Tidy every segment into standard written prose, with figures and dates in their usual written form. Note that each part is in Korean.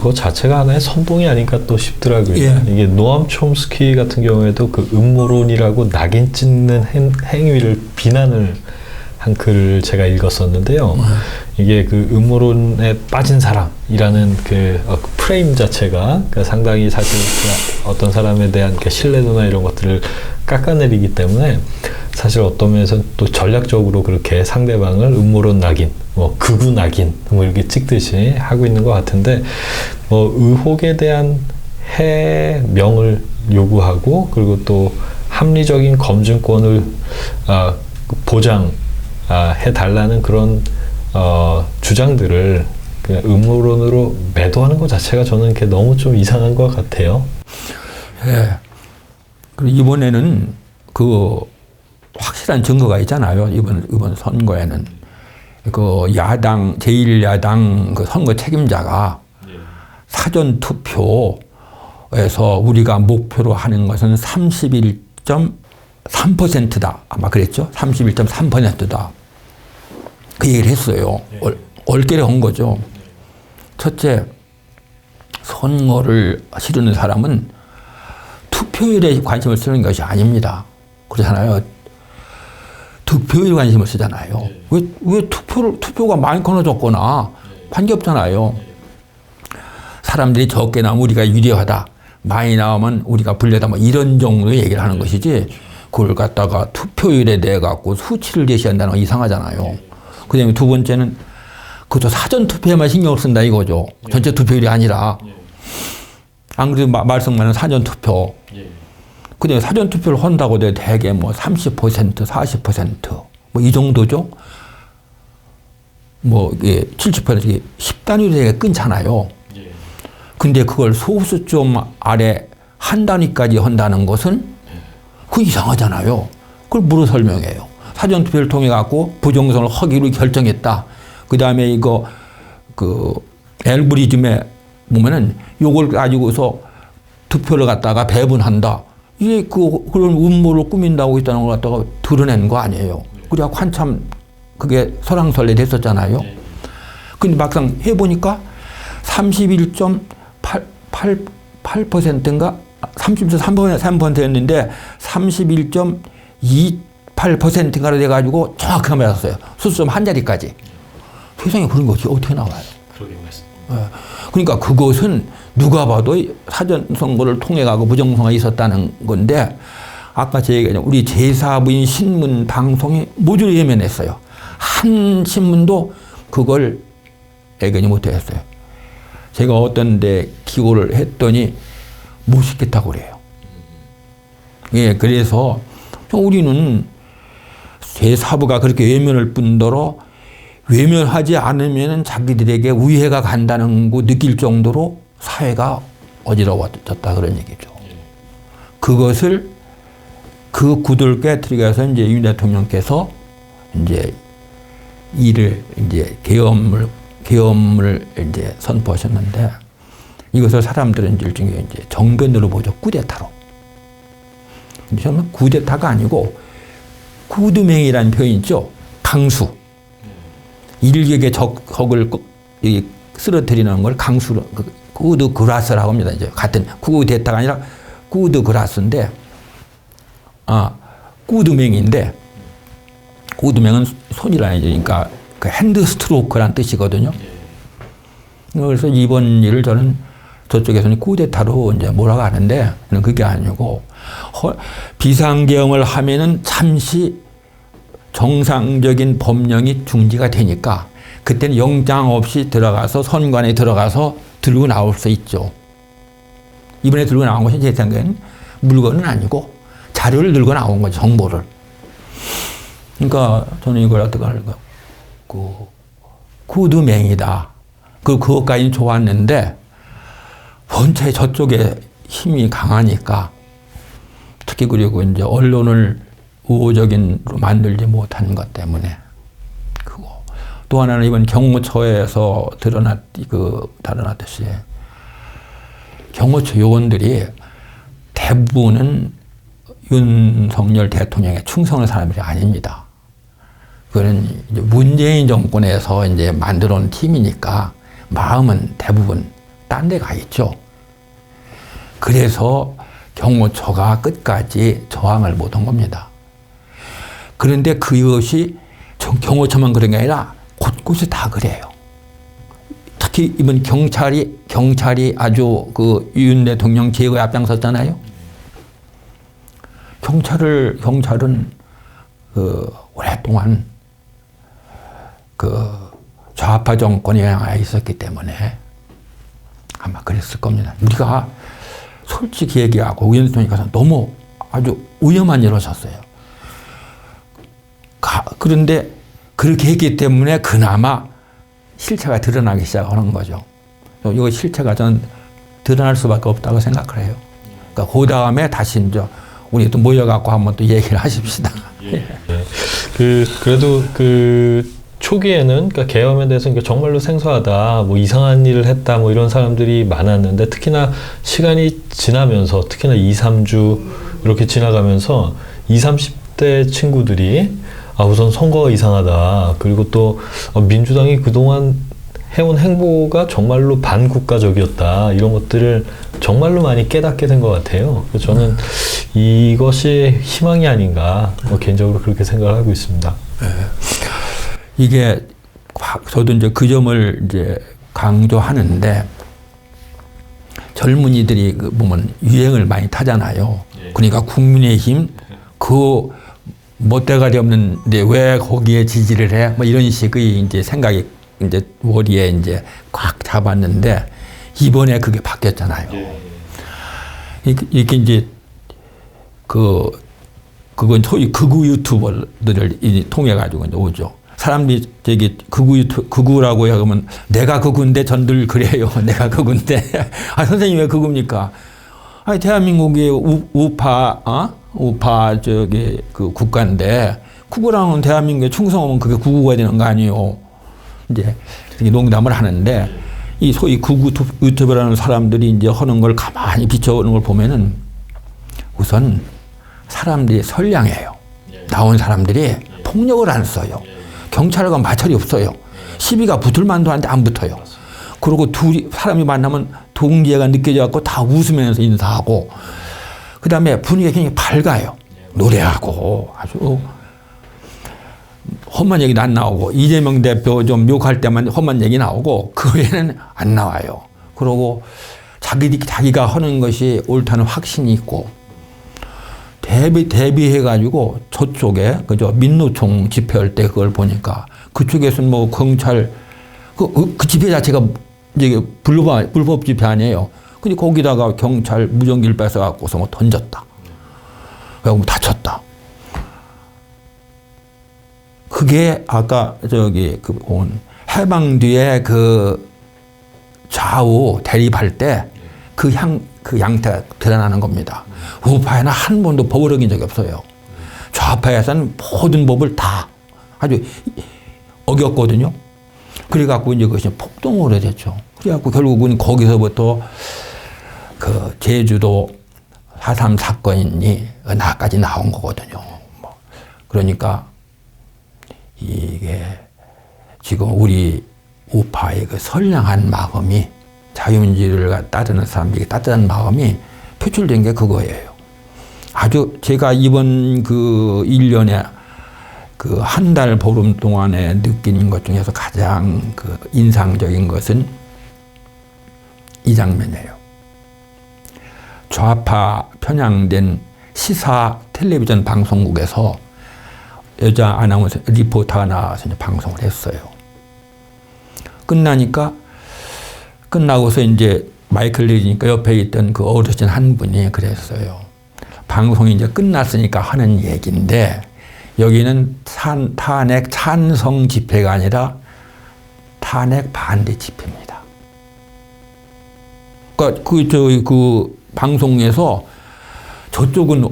그거 자체가 하나의 선동이 아닌가 또 싶더라고요. 예. 이게 노암 촘스키 같은 경우에도 그 음모론이라고 낙인 찍는 행위를 비난을 한 글을 제가 읽었었는데요. 이게 그 음모론에 빠진 사람이라는 그 프레임 자체가 그 상당히 사실 그 어떤 사람에 대한 그 신뢰도나 이런 것들을 깎아내리기 때문에 사실 어떤 면에서는 또 전략적으로 그렇게 상대방을 음모론 낙인, 뭐 극우 낙인 뭐 이렇게 찍듯이 하고 있는 것 같은데, 뭐 의혹에 대한 해명을 요구하고 그리고 또 합리적인 검증권을 해달라는 그런 주장들을 그냥 음모론으로 매도하는 것 자체가 저는 이렇게 너무 좀 이상한 것 같아요. 예. 그리고 이번에는 그 확실한 증거가 있잖아요. 이번 선거에는 그 야당 제1야당 그 선거 책임자가 사전 투표에서 우리가 목표로 하는 것은 31.3%다. 아마 그랬죠. 31.3%다. 그 얘기를 했어요. 얼결에 한 거죠. 첫째, 선거를 치르는 사람은 투표율에 관심을 쓰는 것이 아닙니다. 그렇잖아요. 득표율에 관심을 쓰잖아요. 왜 투표가 많이 끊어졌거나 관계없잖아요. 사람들이 적게 나오면 우리가 유리하다. 많이 나오면 우리가 불리하다. 뭐 이런 정도의 얘기를 하는 것이지, 그걸 갖다가 투표율에 대해 갖고 수치를 제시한다는 건 이상하잖아요. 그 다음에 두 번째는 그저 사전 투표에만 신경을 쓴다 이거죠. 전체 투표율이 아니라. 안 그래도 말썽많은 사전 투표. 그 다음에 사전 투표를 한다고 해도 대개 뭐 30%, 40%, 뭐 이 정도죠. 뭐, 이게 70%, 10단위로 되게 끊잖아요. 근데 그걸 소수점 아래 한 단위까지 한다는 것은 그거 이상하잖아요. 그걸 뭐로 설명해요? 사전 투표를 통해 갖고 부정선을 하기로 결정했다. 그 다음에 이거, 알고리즘에 보면은 요걸 가지고서 투표를 갖다가 배분한다. 이게 그런 음모를 꾸민다고 했다는 걸 갖다가 드러낸 거 아니에요. 그래갖고 한참 그게 설왕설래 됐었잖아요. 근데 막상 해보니까 31.8%인가? 30.3%였는데 31.28%인가로 돼가지고 정확하게 맞았어요. 수수점 한 자리까지. 세상에 그런 것이 어떻게 나와요? 그러게 말씀. 그러니까 그것은 누가 봐도 사전선거를 통해가고 부정선거가 있었다는 건데, 아까 제 얘기가 우리 제4부인 신문 방송이 모조리 예면했어요. 한 신문도 그걸 예견이 못했어요. 제가 어떤 데 기고를 했더니 못 시켰다고 그래요. 예, 그래서 우리는 제4부가 그렇게 외면할 뿐더러 외면하지 않으면 자기들에게 우회가 간다는 거 느낄 정도로 사회가 어지러워졌다 그런 얘기죠. 그것을 그 구두를 깨뜨리기 위해서 이제 윤 대통령께서 이제 이제 계엄을 이제 선포하셨는데, 이것을 사람들은 일종의 이제 정변으로 보죠. 쿠데타로. 근데 저는 쿠데타가 아니고 구두맹이라는 표현이 있죠. 강수. 일격의 적을 쓰러뜨리는 걸 강수로, 구드 그라스라고 합니다. 이제 같은 쿠데타가 아니라 구드 그라스인데, 구드맹인데, 구드맹은 손이라는 얘기니까 그 핸드 스트로크란 뜻이거든요. 그래서 이번 일을 저는 저쪽에서는 쿠데타로 이제 뭐라고 하는데, 그게 아니고 비상계엄을 하면은 잠시 정상적인 법령이 중지가 되니까 그때는 영장 없이 들어가서 선관에 들어가서 들고 나올 수 있죠. 이번에 들고 나온 것이 제 생각에는 물건은 아니고 자료를 들고 나온 거죠. 정보를. 그러니까 저는 이걸 어떻게 할까? 구두맹이다. 그것까지는 좋았는데 본체 저쪽에 힘이 강하니까, 특히 그리고 이제 언론을 우호적인로 만들지 못한 것 때문에 그거. 또 하나는 이번 경호처에서 드러났듯이 경호처 요원들이 대부분은 윤석열 대통령에 충성하는 사람들이 아닙니다. 그거는 이제 문재인 정권에서 이제 만들어 놓은 팀이니까 마음은 대부분 딴 데 가 있죠. 그래서 경호처가 끝까지 저항을 못한 겁니다. 그런데 그것이 경호처만 그런 게 아니라 곳곳에 다 그래요. 특히 이번 경찰이 아주 그 윤 대통령 제거에 앞장섰잖아요. 경찰은 오랫동안 좌파 정권에 영향이 있었기 때문에 아마 그랬을 겁니다. 우리가 솔직히 얘기하고 윤 대통령께서 너무 아주 위험한 일을 하셨어요. 그런데 그렇게 했기 때문에 그나마 실체가 드러나기 시작하는 거죠. 이거 실체가 저는 드러날 수밖에 없다고 생각을 해요. 그러니까 그 다음에 다시 이제 우리 또 모여갖고 한번 또 얘기를 하십시다. 예. 그래도 초기에는 그러니까 계엄에 대해서 그러니까 정말로 생소하다, 뭐 이상한 일을 했다, 뭐 이런 사람들이 많았는데 특히나 시간이 지나면서 특히나 2, 3주 이렇게 지나가면서 20, 30대 친구들이 우선 선거가 이상하다. 그리고 또 민주당이 그동안 해온 행보가 정말로 반국가적이었다. 이런 것들을 정말로 많이 깨닫게 된 것 같아요. 그래서 저는 이것이 희망이 아닌가 개인적으로 그렇게 생각을 하고 있습니다. 네. 이게 저도 이제 그 점을 이제 강조하는데 젊은이들이 보면 유행을 많이 타잖아요. 그러니까 국민의힘 멋대가리 없는데 왜 거기에 지지를 해? 뭐 이런 식의 이제 생각이 이제 머리에 이제 꽉 잡았는데 이번에 그게 바뀌었잖아요. 이렇게 이제 그건 소위 극우 유튜버들을 통해 가지고 이제 오죠. 사람들이 저기 극우라고 하면 내가 극우인데 전들 그래요. 내가 극우인데 선생님 왜 극우입니까? 아니 대한민국이 우파 저기 그 국가인데 국우랑은 대한민국에 충성하면 그게 국우가 되는 거 아니에요. 이제 농담을 하는데 이 소위 극우 유튜버라는 사람들이 이제 하는 걸 가만히 비춰보는 걸 보면은 우선 사람들이 선량해요. 나온 사람들이 폭력을 안 써요. 경찰과 마찰이 없어요. 시비가 붙을 만도 한데 안 붙어요. 그리고 사람이 만나면 동지애가 느껴져 갖고 다 웃으면서 인사하고 그 다음에 분위기가 굉장히 밝아요. 노래하고 아주 험한 얘기도 안 나오고 이재명 대표 좀 욕할 때만 험한 얘기 나오고 그 외에는 안 나와요. 그러고 자기가 하는 것이 옳다는 확신이 있고 대비해가지고 저쪽에 그저 민노총 집회할 때 그걸 보니까 그쪽에서는 뭐 경찰 그 집회 자체가 이제 불법 집회 아니에요. 근데 거기다가 경찰 무전기를 뺏어갖고서 뭐 던졌다. 그리고 다쳤다. 그게 아까 저기 해방 뒤에 그 좌우 대립할 때 그 양태가 드러나는 겁니다. 우파에는 한 번도 법을 어긴 적이 없어요. 좌파에서는 모든 법을 다 아주 어겼거든요. 그래갖고 이제 그것이 폭동으로 됐죠. 그래갖고 결국은 거기서부터 그 제주도 4.3 사건이 나까지 나온 거거든요. 그러니까 이게 지금 우리 우파의 그 선량한 마음이 자유민주를 따르는 사람들이 따뜻한 마음이 표출된 게 그거예요. 아주 제가 이번 그 1년에 그 한 달 보름 동안에 느낀 것 중에서 가장 그 인상적인 것은 이 장면이에요. 좌파 편향된 시사 텔레비전 방송국에서 여자 아나운서 리포터가 나와서 이제 방송을 했어요. 끝나고서 이제 마이크를 내리니까 옆에 있던 그 어르신 한 분이 그랬어요. 방송이 이제 끝났으니까 하는 얘기인데 여기는 탄핵 찬성 집회가 아니라 탄핵 반대 집회입니다. 그러니까 그 방송에서 저쪽은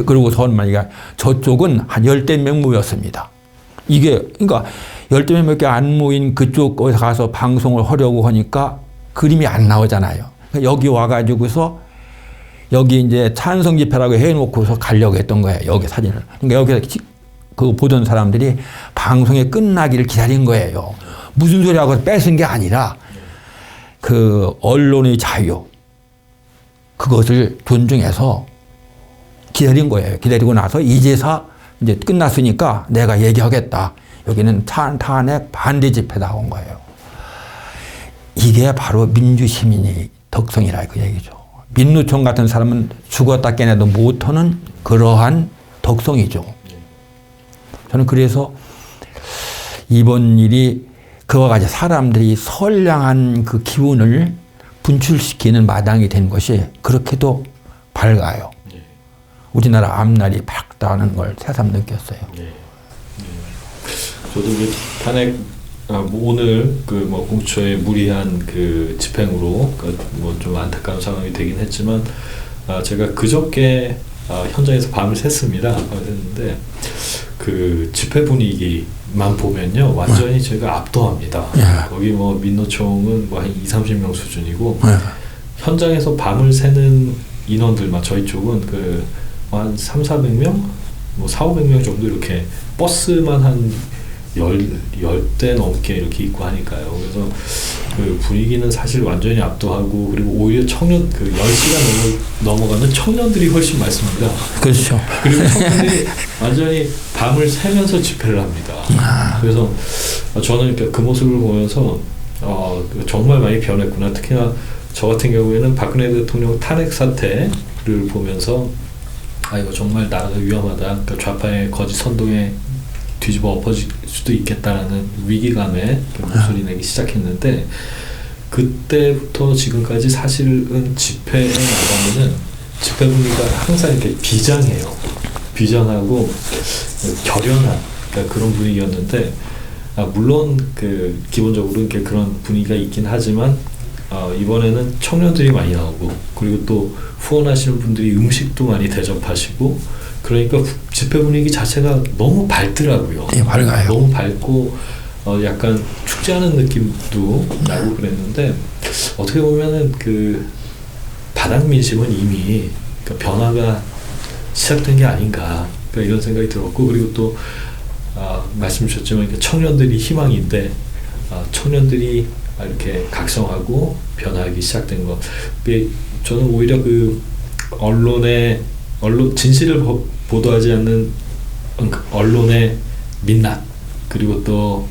그리고 선만이가 저쪽은 한 10대 명 모였습니다. 이게 그러니까 10대 명밖에 안 모인 그쪽 가서 방송을 하려고 하니까 그림이 안 나오잖아요. 그러니까 여기 와가지고서 여기 이제 찬성 집회라고 해놓고서 가려고 했던 거예요. 여기 사진을. 그러니까 여기서 그 보던 사람들이 방송이 끝나기를 기다린 거예요. 무슨 소리 하고 뺏은 게 아니라 그 언론의 자유 그것을 존중해서 기다린 거예요. 기다리고 나서 이제서 이제 끝났으니까 내가 얘기하겠다. 여기는 탄핵 반대 집회다 온 거예요. 이게 바로 민주시민의 덕성이라 그 얘기죠. 민노총 같은 사람은 죽었다 깨내도 못하는 그러한 덕성이죠. 저는 그래서 이번 일이 그와 같이 사람들이 선량한 그 기운을 분출시키는 마당이 된 것이 그렇게도 밝아요. 우리나라 앞날이 밝다는 걸 새삼 느꼈어요. 저도 그 탄핵 뭐 오늘 그 뭐 공수처의 무리한 그 집행으로 뭐 좀 안타까운 상황이 되긴 했지만 제가 그저께 현장에서 밤을 샜습니다. 밤을 샜는데 그 집회 분위기만 보면요 완전히 저희가 압도합니다. 거기 뭐 민노총은 뭐 한 20-30명 수준이고 현장에서 밤을 새는 인원들만 저희 쪽은 그 한 300-400명, 뭐 400-500명 정도 이렇게 버스만 한 10대 넘게 이렇게 있고 하니까요. 그래서 그 분위기는 사실 완전히 압도하고 그리고 오히려 청년 그 10시가 넘어가면 청년들이 훨씬 많습니다. 그렇죠. 그리고 청년들이 완전히 밤을 새면서 집회를 합니다. 그래서 저는 그 모습을 보면서 정말 많이 변했구나. 특히나 저 같은 경우에는 박근혜 대통령 탄핵 사태를 보면서 이거 정말 나라가 위험하다. 그러니까 좌파의 거짓 선동에 뒤집어 엎어질 수도 있겠다라는 위기감에 목소리 내기 시작했는데 그때부터 지금까지 사실은 집회에 나가면은 집회 분위기가 항상 이렇게 비장해요. 비장하고 결연한 그러니까 그런 분위기였는데 물론 그 기본적으로 이렇게 그런 분위기가 있긴 하지만 이번에는 청년들이 많이 나오고 그리고 또 후원하시는 분들이 음식도 많이 대접하시고 그러니까 집회 분위기 자체가 너무 밝더라고요. 네, 밝아요. 너무 밝고 약간 축제하는 느낌도 나고 그랬는데 어떻게 보면은 그 바닥 민심은 이미 그러니까 변화가 시작된 게 아닌가 그러니까 이런 생각이 들었고 그리고 또 말씀 주셨지만 청년들이 희망인데 청년들이 이렇게 각성하고 변화하기 시작된 거. 저는 오히려 그 언론 진실을 보도하지 않는 언론의 민낯 그리고 또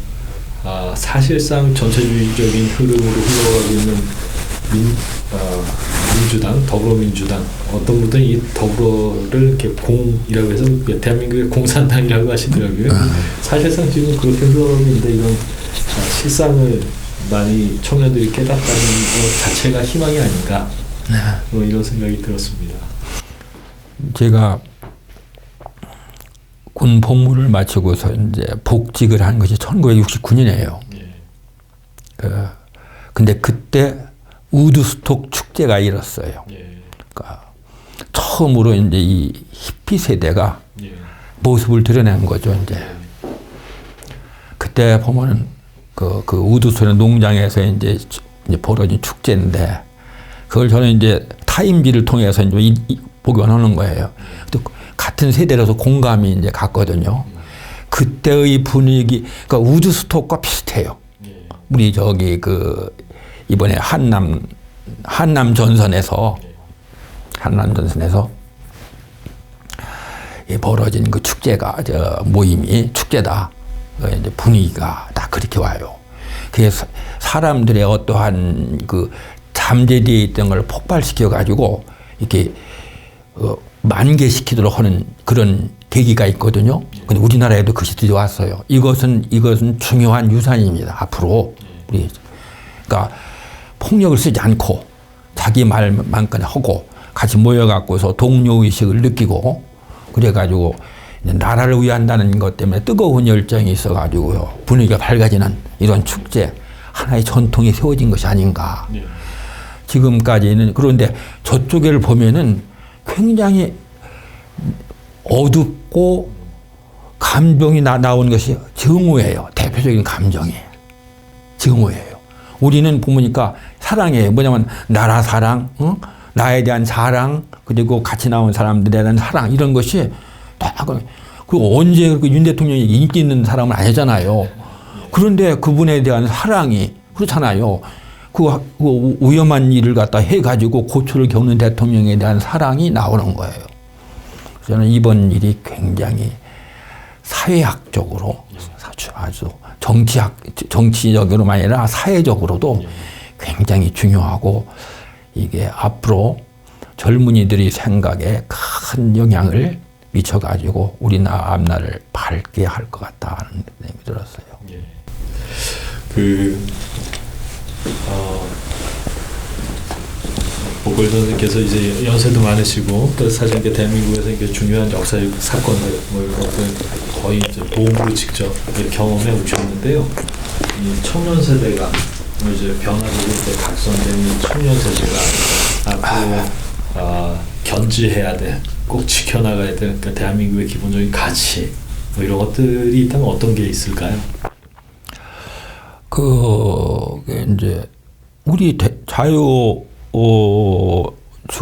사실상 전체주의적인 흐름으로 흘러가고 있는 민주당, 더불어민주당 어떤 분들은 이 더불어를 이렇게 공이라고 해서 대한민국의 공산당이라고 하시더라고요. 사실상 지금 그렇게 흘러가고 있는데 이런 실상을 많이 청년들이 깨닫다는 것 자체가 희망이 아닌가 뭐 이런 생각이 들었습니다. 제가 군 복무를 마치고서 이제 복직을 한 것이 1969년이에요. 근데 그때 우드스톡 축제가 일었어요. 그러니까 처음으로 이제 이 히피 세대가 모습을 드러낸 거죠. 이제 그때 보면은 그 우드스톡 농장에서 이제 벌어진 축제인데 그걸 저는 이제 타임지를 통해서 이제 복원하는 거예요. 또 같은 세대라서 공감이 이제 갔거든요. 그때의 분위기, 그러니까 우드스톡과 비슷해요. 우리 저기 그 이번에 한남 전선에서 벌어진 그 축제가 모임이 축제다. 이제 분위기가 다 그렇게 와요. 그래서 사람들의 어떠한 그 잠재되어 있던 걸 폭발시켜 가지고 이렇게 만개시키도록 하는 그런 계기가 있거든요. 근데 우리나라에도 그 시절이 왔어요. 이것은 중요한 유산입니다. 앞으로 우리 그러니까 폭력을 쓰지 않고 자기 말만 그냥 하고 같이 모여갖고서 동료 의식을 느끼고 그래가지고 나라를 위한다는 것 때문에 뜨거운 열정이 있어가지고요 분위기가 밝아지는 이런 축제 하나의 전통이 세워진 것이 아닌가. 지금까지는 그런데 저쪽을 보면은 굉장히 어둡고 감정이 나온 것이 증오예요. 대표적인 감정이 증오예요. 우리는 보니까 사랑이에요. 뭐냐면 나라 사랑, 나에 대한 사랑, 그리고 같이 나온 사람들에 대한 사랑 이런 것이 다 그리고 언제 윤 대통령이 인기 있는 사람은 아니잖아요. 그런데 그분에 대한 사랑이 그렇잖아요. 그 위험한 일을 갖다 해가지고 고초를 겪는 대통령에 대한 사랑이 나오는 거예요. 저는 이번 일이 굉장히 사회학적으로 아주 정치적으로만 아니라 사회적으로도 굉장히 중요하고 이게 앞으로 젊은이들이 생각에 큰 영향을 미쳐가지고 우리나라 앞날을 밝게 할 것 같다는 생각이 들었어요. 예. 보궐 선생님께서 이제 연세도 많으시고 또 사실 이게 대한민국에서 이게 중요한 역사적 사건들 뭐 이런 것들 거의 이제 몸으로 직접 경험해 오셨는데요. 이 청년 세대가 이제 변화되고 이제 각성되는 청년 세대가 앞으로 견지해야 돼, 꼭 지켜나가야 될 그러니까 대한민국의 기본적인 가치 뭐 이런 것들이 있다면 어떤 게 있을까요? 그게 이제 우리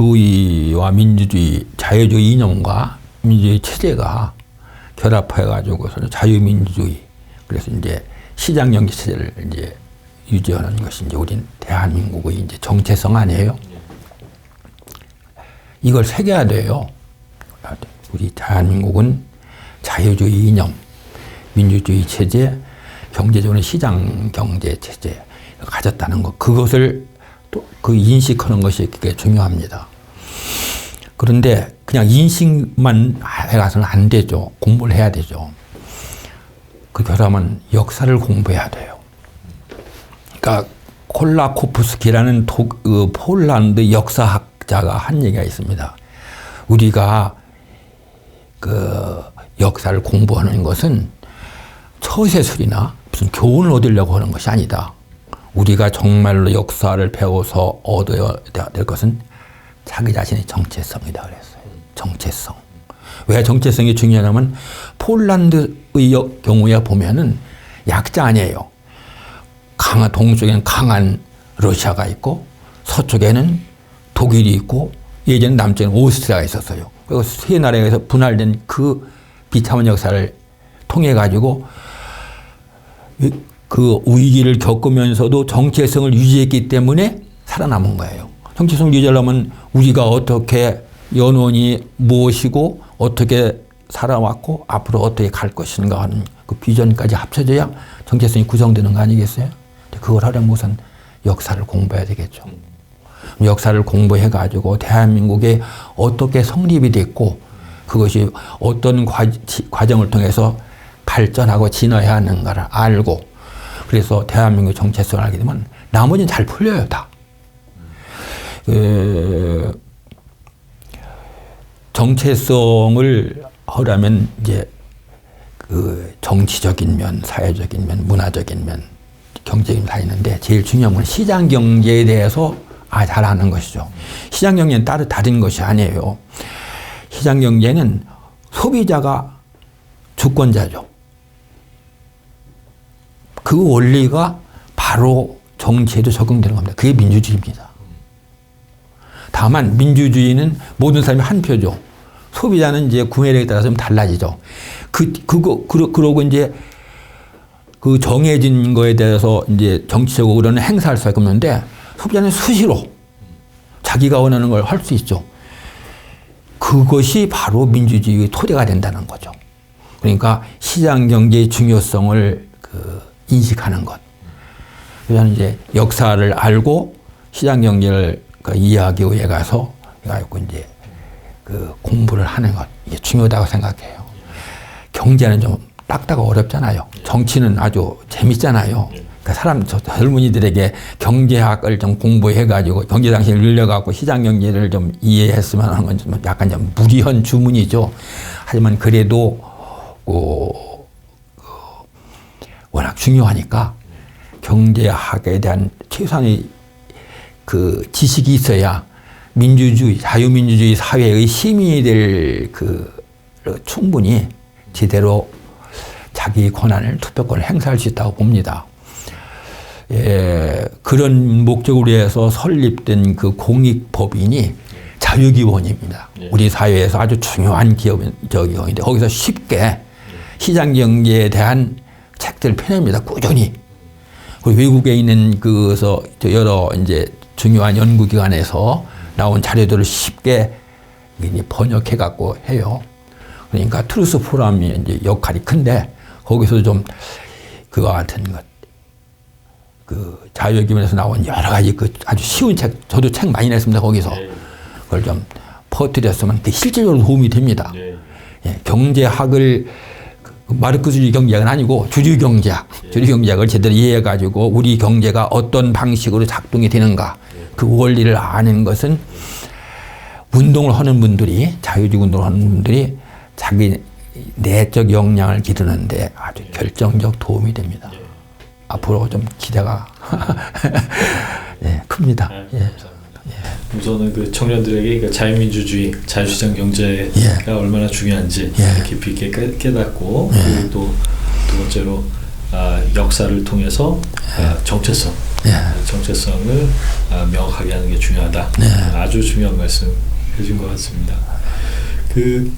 자유주의와 민주주의, 자유주의 이념과 민주주의 체제가 결합해가지고서 자유민주주의, 그래서 이제 시장경제 체제를 이제 유지하는 것이 이제 우리 대한민국의 이제 정체성 아니에요? 이걸 새겨야 돼요. 우리 대한민국은 자유주의 이념, 민주주의 체제, 경제적으로 시장 경제 체제 가졌다는 것, 그것을 또 그 인식하는 것이 그게 중요합니다. 그런데 그냥 인식만 해가서는 안 되죠. 공부를 해야 되죠. 그 결함은 역사를 공부해야 돼요. 그러니까 콜라코프스키라는 폴란드 역사학자가 한 얘기가 있습니다. 우리가 그 역사를 공부하는 것은 처세술이나 무슨 교훈을 얻으려고 하는 것이 아니다. 우리가 정말로 역사를 배워서 얻어야 될 것은 자기 자신의 정체성이다 그랬어요. 정체성. 왜 정체성이 중요하냐면 폴란드의 경우에 보면은 약자 아니에요. 동쪽에는 강한 러시아가 있고 서쪽에는 독일이 있고 예전에 남쪽에는 오스트리아가 있었어요. 그리고 세 나라에서 분할된 그 비참한 역사를 통해 가지고 그 위기를 겪으면서도 정체성을 유지했기 때문에 살아남은 거예요. 정체성을 유지하려면 우리가 어떻게 연원이 무엇이고 어떻게 살아왔고 앞으로 어떻게 갈 것인가 하는 그 비전까지 합쳐져야 정체성이 구성되는 거 아니겠어요? 그걸 하려면 우선 역사를 공부해야 되겠죠. 역사를 공부해가지고 대한민국에 어떻게 성립이 됐고 그것이 어떤 과정을 통해서 발전하고 진화해야 하는가를 알고 그래서 대한민국 정체성을 알게 되면 나머지는 잘 풀려요, 다. 정체성을 하려면 이제 그 정치적인 면, 사회적인 면, 문화적인 면, 경제적인 다 있는데 제일 중요한 건 시장 경제에 대해서 잘 아는 것이죠. 시장 경제는 따로 다른 것이 아니에요. 시장 경제는 소비자가 주권자죠. 그 원리가 바로 정치에도 적용되는 겁니다. 그게 민주주의입니다. 다만 민주주의는 모든 사람이 한 표죠. 소비자는 이제 구매력에 따라서 좀 달라지죠. 그러고 이제 그 정해진 거에 대해서 이제 정치적으로는 행사할 수가 없는데 소비자는 수시로 자기가 원하는 걸 할 수 있죠. 그것이 바로 민주주의의 토대가 된다는 거죠. 그러니까 시장 경제의 중요성을 인식하는 것. 그래서 이제 역사를 알고 시장 경제를 이해하기 위해 가서 이제 그 공부를 하는 것 이게 중요하다고 생각해요. 경제는 좀 딱딱 어렵잖아요. 정치는 아주 재밌잖아요. 그러니까 젊은이들에게 경제학을 좀 공부해가지고 경제 정신을 늘려갖고 시장 경제를 좀 이해했으면 하는 건 좀 약간 좀 무리한 주문이죠. 하지만 그래도 워낙 중요하니까 경제학에 대한 최소한의 그 지식이 있어야 민주주의, 자유민주주의 사회의 시민이 될 충분히 제대로 자기 권한을, 투표권을 행사할 수 있다고 봅니다. 그런 목적으로 해서 설립된 그 공익법인이 자유기원입니다. 우리 사회에서 아주 중요한 기업인데 거기서 쉽게 시장경제에 대한 책들을 펴냅니다. 꾸준히. 그리고 외국에 있는 그서 여러 이제 중요한 연구기관에서 나온 자료들을 쉽게 이제 번역해 갖고 해요. 그러니까 트루스 포럼이 이제 역할이 큰데 거기서 좀 그와 같은 것, 그 자유기관에서 나온 여러 가지 그 아주 쉬운 책, 저도 책 많이 냈습니다 거기서. 그걸 좀 퍼뜨렸으면 실질적으로 도움이 됩니다. 예, 경제학을 마르크스주의 경제학은 아니고 주류 경제학을 제대로 이해해가지고 우리 경제가 어떤 방식으로 작동이 되는가 그 원리를 아는 것은 운동을 하는 분들이 자유주의 운동을 하는 분들이 자기 내적 역량을 기르는데 아주 결정적 도움이 됩니다. 앞으로 좀 기대가 예, 큽니다. 예. 우선은 그 청년들에게 그 자유민주주의, 자유시장 경제가 얼마나 중요한지 깊이 있게 깨닫고 그리고 또 두 번째로 역사를 통해서 정체성을 명확하게 하는 게 중요하다. 아주 중요한 말씀 해준 것 같습니다. 그